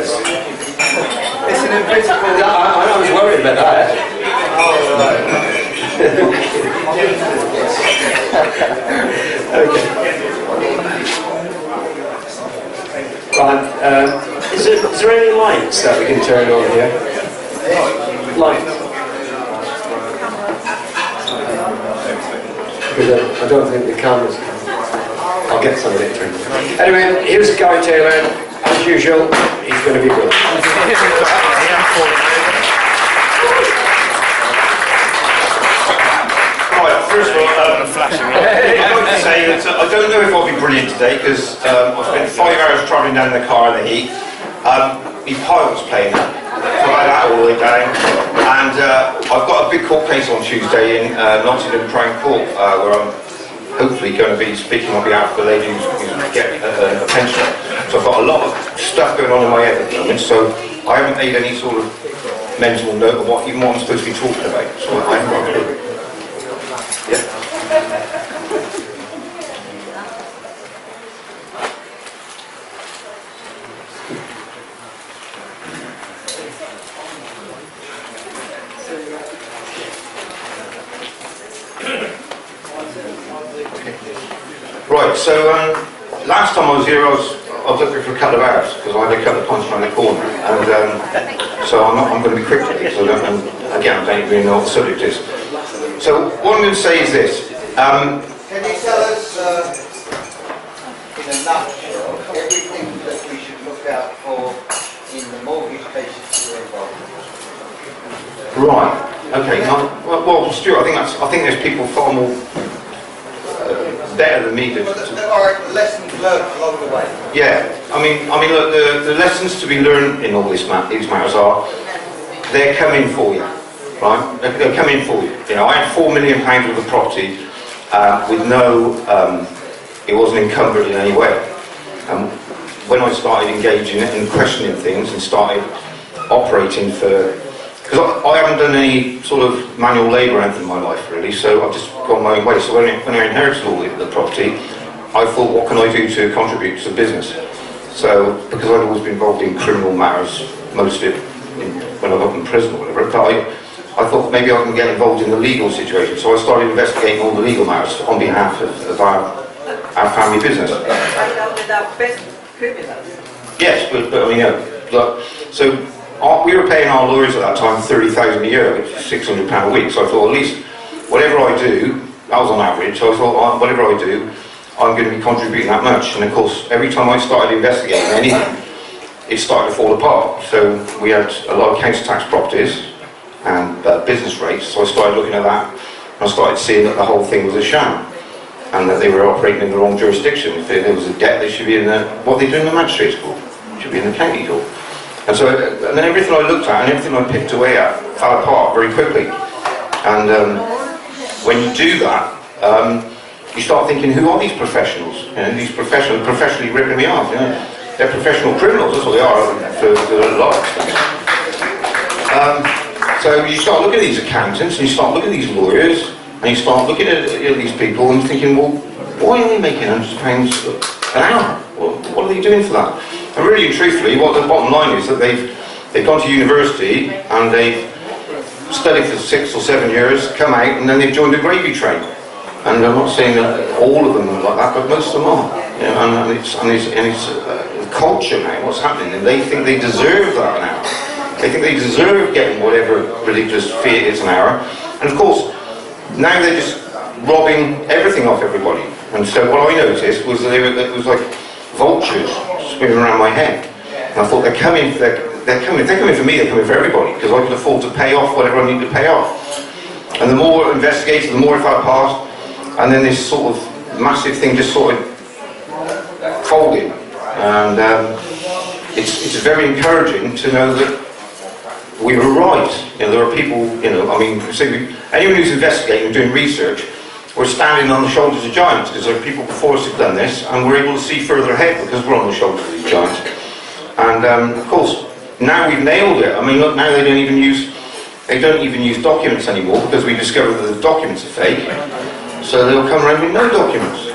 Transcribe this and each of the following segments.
It's an invisible... I was worried about that. Oh, right. Okay. Right, is there any lights that we can turn on here? Lights? Because I don't think the cameras can. I'll get some of it turned on. Anyway, here's Guy Taylor. As usual, he's going to be good. First of all, I'd like to say that I don't know if I'll be brilliant today because I've spent 5 hours travelling down in the car in the heat. My pilot's playing that, so I that all the way down. And I've got a big court case on Tuesday in Nottingham Crown Court where I'm hopefully going to be speaking on behalf of the lady who's getting a pension. So I've got a lot of stuff going on in my head at the moment, so I haven't made any sort of mental note of what I'm supposed to be talking about. So I haven't got a clue. Yeah. Right, so last time I was here I was looking for a couple of hours because I had a couple of pints around the corner, and so I'm going to be quick today because I don't really know what the subject is. So what I'm going to say is this. Can you tell us, in a nutshell, everything that we should look out for in the mortgage cases you're involved in? Right. Okay. Well, Stuart, I think there's people far more better than me. Well, there are lessons learned along the way. Yeah. I mean, look, the lessons to be learned in all these matters are they're coming for you. Right? They'll come in for you. You know, I had £4 million worth of property with no, it wasn't encumbered in any way. When I started engaging and questioning things and started operating for, because I haven't done any sort of manual labour or anything in my life really, so I've just gone my own way. So when I inherited all the property, I thought, what can I do to contribute to the business? So, because I'd always been involved in criminal matters, most of it when I got in prison or whatever, but I thought maybe I can get involved in the legal situation, so I started investigating all the legal matters on behalf of our family business. Yes, but I mean, so we were paying our lawyers at that time £30,000 a year, which is £600 a week. So I thought, at least whatever I do, that was on average. So I thought, whatever I do, I'm going to be contributing that much. And of course, every time I started investigating anything, it started to fall apart. So we had a lot of council tax properties and business rates, so I started looking at that, and I started seeing that the whole thing was a sham, and that they were operating in the wrong jurisdiction. If there was a debt, they should be in what they do in the magistrates' court, it should be in the county court. And so, and then everything I looked at and everything I picked away at fell apart very quickly. And when you do that, you start thinking, who are these professionals? You know, these professionals professionally ripping me off. You know? They're professional criminals, that's what they are, for a lot of extent. So you start looking at these accountants, and you start looking at these lawyers, and you start looking at these people and thinking, well, why are they making £100 an hour? What are they doing for that? And really and truthfully, what the bottom line is that they've gone to university and they've studied for 6 or 7 years, come out, and then they've joined a gravy train. And I'm not saying that all of them are like that, but most of them are. You know, and it's culture now, what's happening, and they think they deserve that an hour. They think they deserve getting whatever ridiculous fee it is an hour. And of course, now they're just robbing everything off everybody. And so what I noticed was that it was like vultures swimming around my head. And I thought, they're coming for me, they're coming for everybody, because I can afford to pay off whatever I need to pay off. And the more I investigated, the more it fell apart, and then this sort of massive thing just sort of folded. And it's very encouraging to know that we were right. You know, there are people, you know, I mean, anyone who's investigating and doing research, we're standing on the shoulders of giants, because there are people before us who've done this, and we're able to see further ahead because we're on the shoulders of these giants. And of course, now we've nailed it. I mean, look, now they don't even use documents anymore, because we discovered that the documents are fake. So they'll come around with no documents.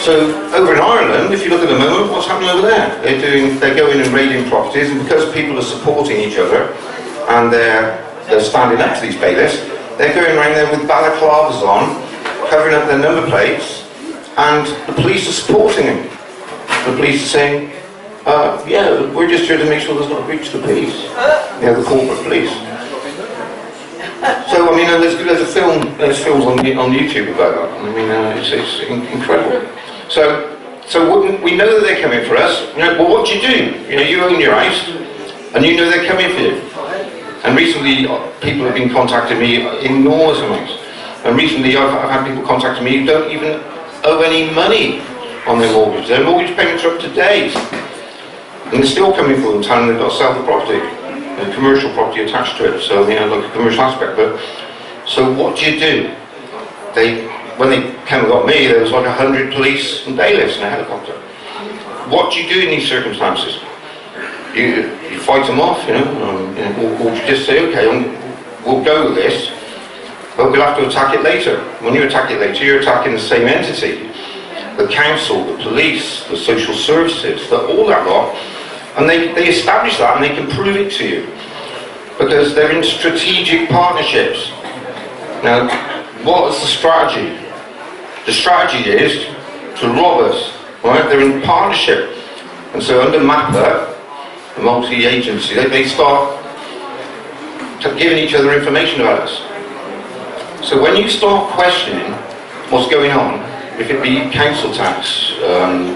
So over in Ireland, if you look at the moment, what's happening over there? They're going and raiding properties, and because people are supporting each other and they're standing up to these bailiffs, they're going around there with balaclavas on, covering up their number plates, and the police are supporting them. The police are saying, yeah, we're just here to make sure there's not a breach of the peace. The corporate police. So I mean, there's films on YouTube about that. I mean, it's incredible. So we know that they're coming for us. Well, what do? You own your house, and you know they're coming for you. And recently, people have been contacting me in enormous amounts. And recently, I've had people contacting me who don't even owe any money on their mortgage. Their mortgage payments are up to date, and they're still coming for them, telling them they've got to sell the property, and commercial property attached to it. So like a commercial aspect. But so what do? When they came and got me, there was like 100 police and bailiffs in a helicopter. What do you do in these circumstances? You fight them off, or you just say, okay, we'll go with this, but we'll have to attack it later. When you attack it later, you're attacking the same entity. The council, the police, the social services, all that lot, and they establish that and they can prove it to you. Because they're in strategic partnerships. Now, what is the strategy? The strategy is to rob us, right? They're in partnership. And so under MAPA, the multi-agency, they start giving each other information about us. So when you start questioning what's going on, if it be council tax,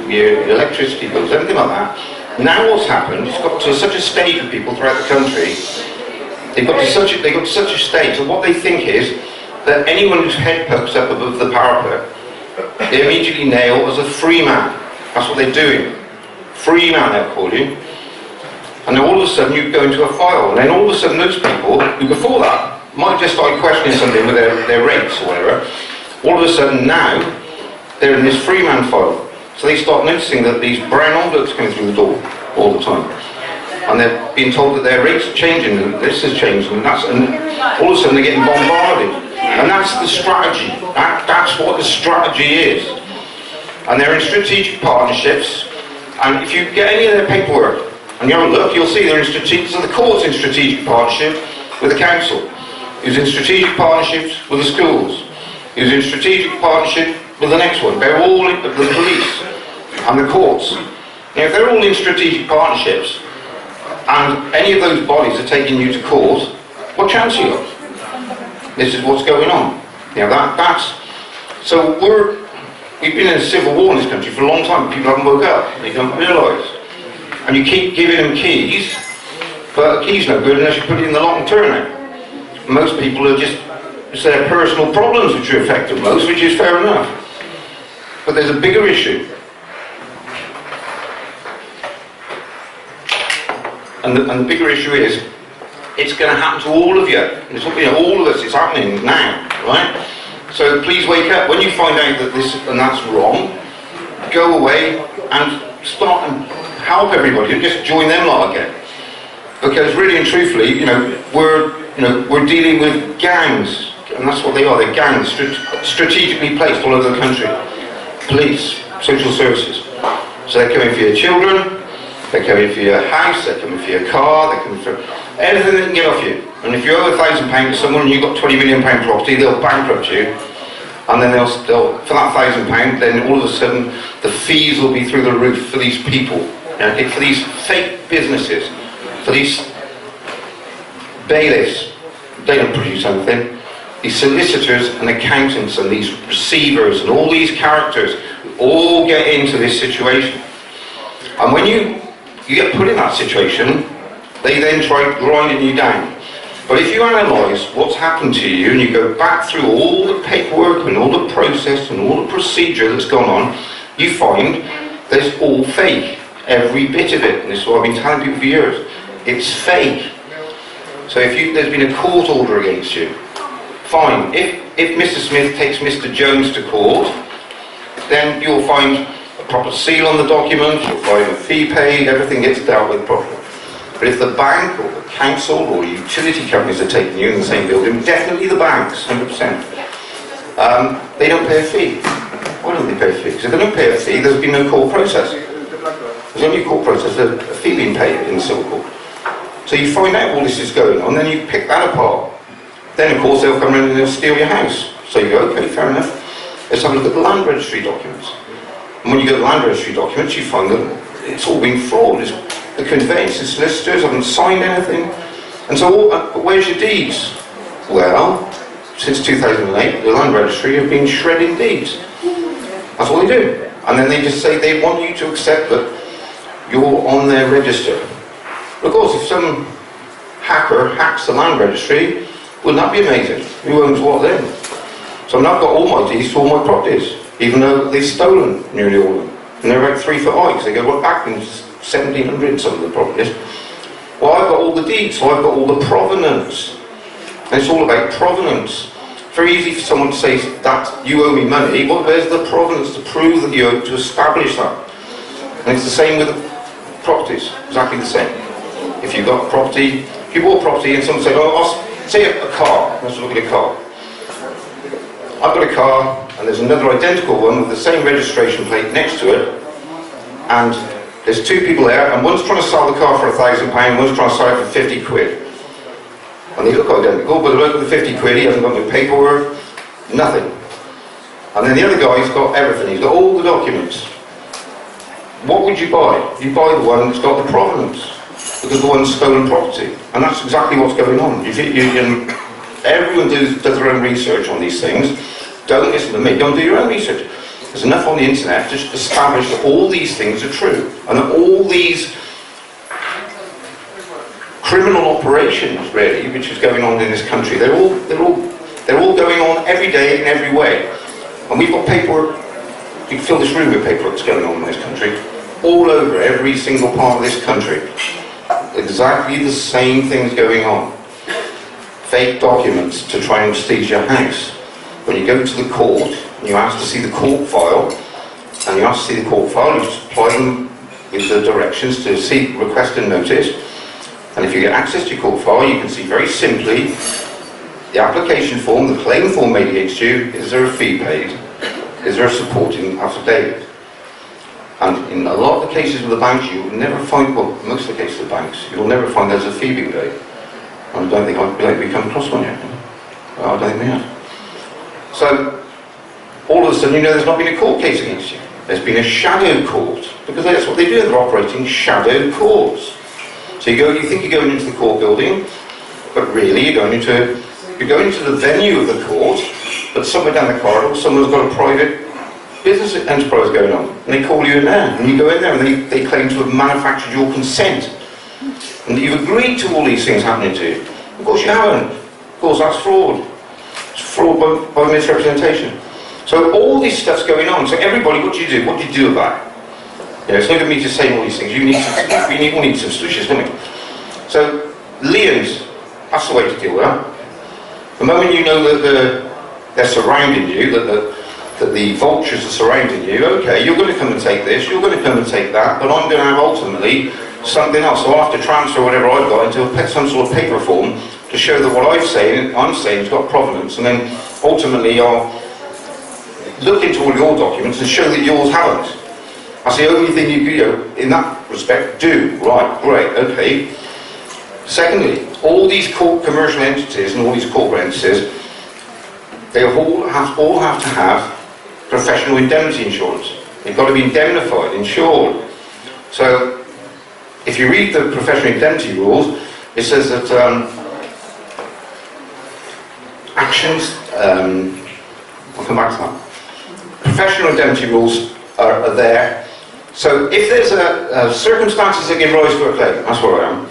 your electricity bills, everything like that, now what's happened, it's got to such a stage with people throughout the country, they got to such a stage that what they think is that anyone whose head pokes up above the parapet, they immediately nail as a free man. That's what they're doing. Free man, they'll call you. And then all of a sudden you go into a file, and then all of a sudden those people who before that might just start questioning something with their rates or whatever, all of a sudden now they're in this free man file. So they start noticing that these brown envelopes coming through the door all the time. And they're being told that their rates are changing, and this has changed, and all of a sudden they're getting bombarded. And that's the strategy. That's what the strategy is. And they're in strategic partnerships, and if you get any of their paperwork, and you have a look, you'll see they're in strategic, so the court's in strategic partnership with the council, who's in strategic partnerships with the schools, who's in strategic partnership with the next one. They're all in the police and the courts. Now, if they're all in strategic partnerships, and any of those bodies are taking you to court, what chance you got? This is what's going on. So we've been in a civil war in this country for a long time. People haven't woke up. They don't realise. And you keep giving them keys, but a key's no good unless you put it in the lock and turn it. Most people are it's their personal problems which are affected most, which is fair enough. But there's a bigger issue. And the bigger issue is, it's going to happen to all of you. It's, all of us, it's happening now, right? So please wake up. When you find out that this and that's wrong, go away and start and help everybody. Just join them lot again. Because really and truthfully, we're dealing with gangs, and that's what they are. They're gangs, strategically placed all over the country. Police, social services. So they're coming for your children. They're coming for your house, they're coming for your car, they're coming for anything they can get off you. And if you owe £1,000 to someone and you've got £20 million property, they'll bankrupt you. And then they'll for that £1,000, then all of a sudden the fees will be through the roof for these people, for these fake businesses, for these bailiffs. They don't produce anything. These solicitors and accountants and these receivers and all these characters all get into this situation. And when you get put in that situation, they then try grinding you down. But if you analyse what's happened to you and you go back through all the paperwork and all the process and all the procedure that's gone on, you find that it's all fake. Every bit of it. And this is what I've been telling people for years. It's fake. So if there's been a court order against you, fine. If Mr. Smith takes Mr. Jones to court, then you'll find a proper seal on the document, you'll find a fee paid, everything gets dealt with properly. But if the bank or the council or utility companies are taking you in the same building, definitely the banks, 100%, they don't pay a fee. Why why don't they pay a fee? Because if they don't pay a fee, there's been no court process. There's only a court process, a fee being paid in the civil court. So you find out all this is going on, then you pick that apart. Then of course they'll come in and they'll steal your house. So you go, okay, fair enough. Let's have a look at the land registry documents. And when you go to the land registry documents, you find that it's all been fraud. The conveyancing solicitors haven't signed anything. And so, where's your deeds? Well, since 2008, the land registry have been shredding deeds. That's all they do. And then they just say they want you to accept that you're on their register. Of course, if some hacker hacks the land registry, wouldn't that be amazing? Who owns what then? So I've got all my deeds to all my properties, even though they've stolen nearly all of them. And they're about 3 foot high, because they go back in 1700, some of the properties. Well, I've got all the deeds, so I've got all the provenance. And it's all about provenance. It's very easy for someone to say that you owe me money. Well, where's the provenance to prove that you owe, to establish that? And it's the same with the properties, exactly the same. If you've got a property, if you bought property and someone said, oh, I'll say a car, let's look at a car. I've got a car and there's another identical one with the same registration plate next to it, and there's 2 people there, and one's trying to sell the car for £1,000, one's trying to sell it for 50 quid. And they look identical, but look at the 50 quid, he hasn't got no paperwork, nothing. And then the other guy's got everything, he's got all the documents. What would you buy? You buy the one that's got the provenance, because the one's stolen property. And that's exactly what's going on. Everyone does their own research on these things. Don't listen to me, don't do your own research. There's enough on the internet to establish that all these things are true, and that all these criminal operations, really, which is going on in this country, they're all going on every day in every way. And we've got paperwork. You can fill this room with paperwork that's going on in this country, all over every single part of this country. Exactly the same things going on. Fake documents to try and seize your house. When you go to the court and you ask to see the court file, and you ask to see the court file, you supply them with the directions to request a notice. And if you get access to your court file, you can see very simply the application form, the claim form made against you. Is there a fee paid? Is there a supporting affidavit? And in a lot of the cases with the banks, you will never find, well, most of the cases of the banks, you will never find there's a fee being paid. I don't think we've come across one yet. Well, I don't think we have. So, all of a sudden, you know there's not been a court case against you. There's been a shadow court, because that's what they do, they're operating shadow courts. So you think you're going into the court building, but really you're going into the venue of the court, but somewhere down the corridor, someone's got a private business enterprise going on, and they call you in there, and you go in there, and they claim to have manufactured your consent, and you've agreed to all these things happening to you. Of course you haven't. Of course that's fraud. It's fraud by misrepresentation. So all this stuff's going on. So everybody, what do you do? What do you do about it? It's not going to be just saying all these things. We need some solutions, don't we? So liens, that's the way to deal with that. The moment you know that they're surrounding you, that the vultures are surrounding you, okay, you're going to come and take this, you're going to come and take that, but I'm going to have ultimately something else. So I'll have to transfer whatever I've got into some sort of paper form to show that what I'm saying has got provenance, and then ultimately I'll look into all your documents and show that yours haven't. That's the only thing you in that respect, do. Right, great, okay. Secondly, all these commercial entities and all these corporate entities, they all have to have professional indemnity insurance. They've got to be indemnified, insured. So, if you read the professional indemnity rules, it says that actions, I'll come back to that. Professional indemnity rules are there. So if there's circumstances that give rise to a claim, that's where I am.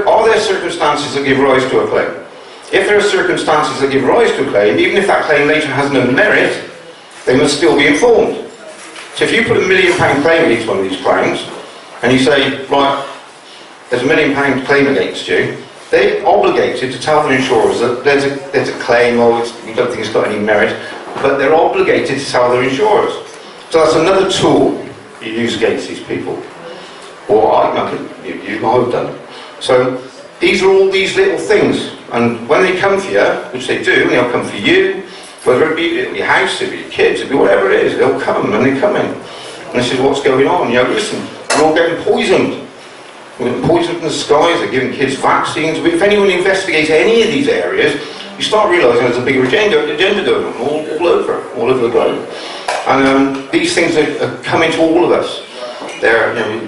Are there circumstances that give rise to a claim? If there are circumstances that give rise to a claim, even if that claim later has no merit, they must still be informed. So if you put £1 million claim against one of these claims, and you say, right, there's £1 million claim against you, they're obligated to tell their insurers that there's a claim, or we don't think it's got any merit, but they're obligated to tell their insurers. So that's another tool you use against these people. Or you've done. So these are all these little things, and when they come for you, which they do, they'll come for you, Whether it be your house, it be your kids, it be whatever it is, they'll come and they come in. And this is what's going on. You know, listen, we're all getting poisoned. We're getting poisoned in the skies, they're giving kids vaccines. If anyone investigates any of these areas, you start realising there's a bigger agenda going on all over the globe. And these things are coming to all of us. They're, you know,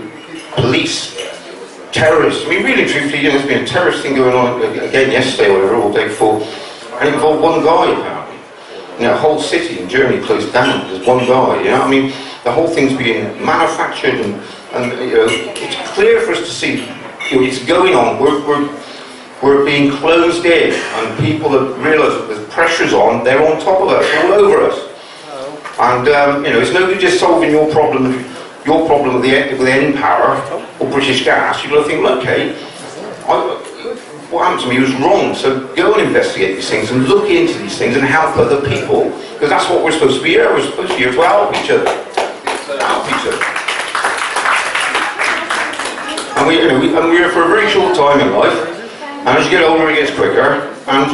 police, terrorists. I mean, really truthfully, you know, there's been a terrorist thing going on again yesterday or whatever, all day before, and it involved one guy apparently. You know, a whole city in Germany closed down. There's one guy. You know, I mean, the whole thing's being manufactured, and you know, it's clear for us to see. You know, it's going on. We're being closed in, and people that realise that there's pressures on, they're on top of us, all over us. And you know, it's no good just solving your problem with the end power or British Gas. You've got to think, well, okay, what happened to me was wrong. So go and investigate these things and look into these things and help other people, because that's what we're supposed to be here. We're supposed to be here to help each other. And we're here for a very short time in life. And as you get older, it gets quicker. And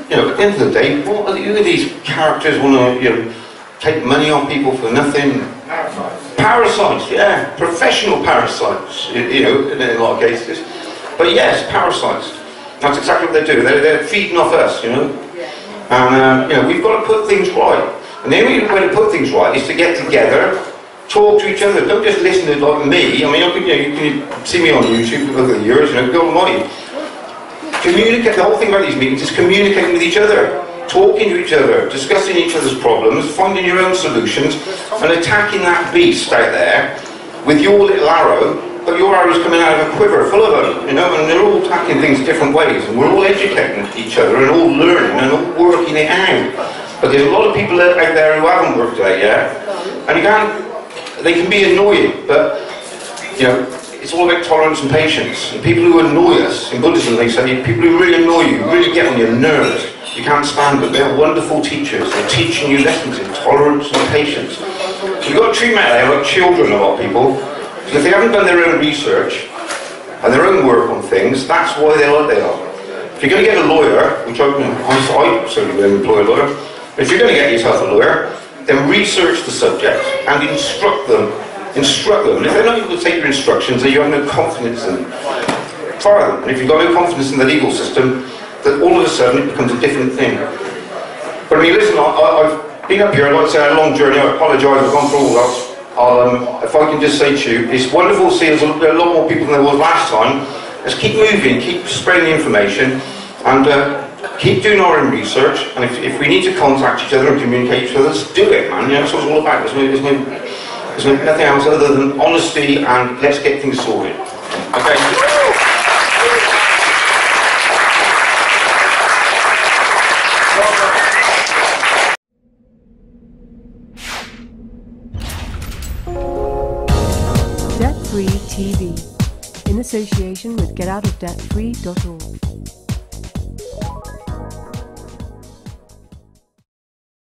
you know, at the end of the day, what are these characters want to, you know, take money on people for nothing? Parasites, yeah, professional parasites. You know, in a lot of cases. But yes, parasites. That's exactly what they do. They're feeding off us, you know. And you know, we've got to put things right. And the only way to put things right is to get together, talk to each other. Don't just listen to like me. I mean, you can see me on YouTube over the years. You know, go almighty. Communicate. The whole thing about these meetings is communicating with each other, talking to each other, discussing each other's problems, finding your own solutions, and attacking that beast out there with your little arrow. But your arrow's coming out of a quiver full of them, you know, and they're all attacking things different ways, and we're all educating each other and all learning and all working it out. But there's a lot of people out there who haven't worked it out yet, and they can be annoying, but you know, it's all about tolerance and patience. And people who annoy us, in Buddhism they say, people who really annoy you, really get on your nerves, you can't stand them. They're wonderful teachers. They're teaching you lessons in tolerance and patience. So you've got to treat them out there like children, a lot of people. Because if they haven't done their own research and their own work on things, that's why they're like they are. If you're going to get a lawyer, which I certainly will employ a lawyer, but if you're going to get yourself a lawyer, then research the subject and instruct them. Instruct them. And if they're not able to take your instructions, then you have no confidence in them, fire them. And if you've got no confidence in the legal system, then all of a sudden it becomes a different thing. But I mean, listen, I've been up here, I'd like to say, a long journey. I apologise, I've gone through all that. If I can just say to you, it's wonderful to see there's a lot more people than there was last time. Let's keep moving, keep spreading the information, and keep doing our own research. And if we need to contact each other and communicate with each other, let's do it, man. You know, that's what it's all about. There's nothing else other than honesty and let's get things sorted. Okay. Debt Free TV, in association with GetOutOfDebtFree.org.